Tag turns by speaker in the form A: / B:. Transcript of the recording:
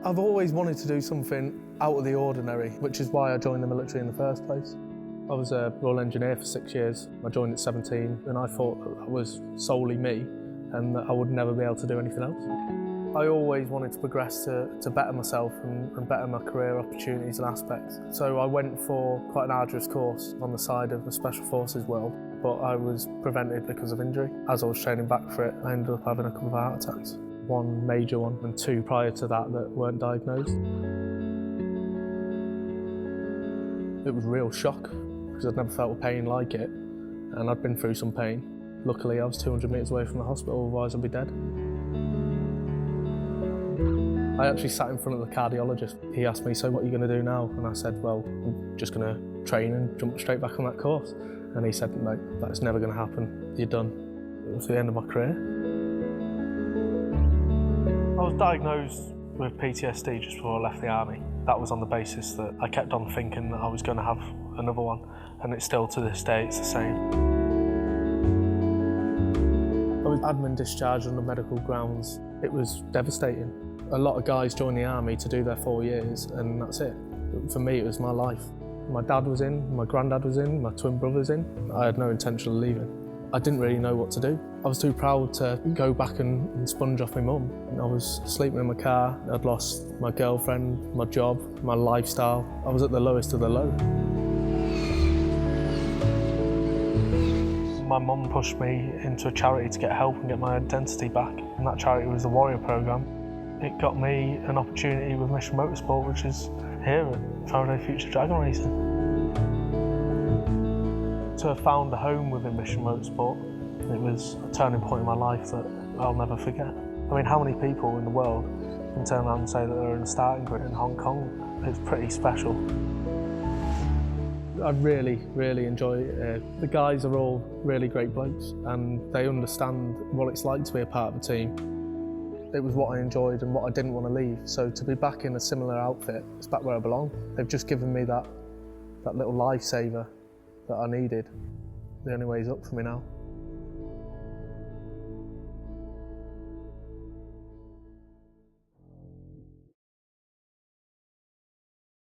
A: I've always wanted to do something out of the ordinary, which is why I joined the military in the first place. I was a Royal Engineer for 6 years. I joined at 17 and I thought that was solely me and that I would never be able to do anything else. I always wanted to progress to better myself and better my career opportunities and aspects. So I went for quite an arduous course on the side of the Special Forces world, but I was prevented because of injury. As I was training back for it, I ended up having a couple of heart attacks. One major one and two prior to that weren't diagnosed. It was a real shock because I'd never felt a pain like it and I'd been through some pain. Luckily I was 200 metres away from the hospital, otherwise I'd be dead. I actually sat in front of the cardiologist. He asked me, so what are you going to do now? And I said, well, I'm just going to train and jump straight back on that course. And he said, no, that's never going to happen. You're done. It was the end of my career. I was diagnosed with PTSD just before I left the army. That was on the basis that I kept on thinking that I was going to have another one. And it's still, to this day, it's the same. I was admin discharged on the medical grounds. It was devastating. A lot of guys join the army to do their 4 years and that's it. For me, it was my life. My dad was in, my granddad was in, my twin brother's in. I had no intention of leaving. I didn't really know what to do. I was too proud to go back and sponge off my mum. I was sleeping in my car. I'd lost my girlfriend, my job, my lifestyle. I was at the lowest of the low. My mum pushed me into a charity to get help and get my identity back. And that charity was the Warrior Programme. It got me an opportunity with Mission Motorsport, which is here at Faraday Future Dragon Racing. To have found a home within Mission Motorsport, it was a turning point in my life that I'll never forget. I mean, how many people in the world can turn around and say that they're in a starting grid in Hong Kong? It's pretty special. I really, really enjoy it here. The guys are all really great blokes and they understand what it's like to be a part of a team. It was what I enjoyed and what I didn't want to leave. So to be back in a similar outfit, it's back where I belong. They've just given me that little lifesaver that I needed. The only way is up for me now.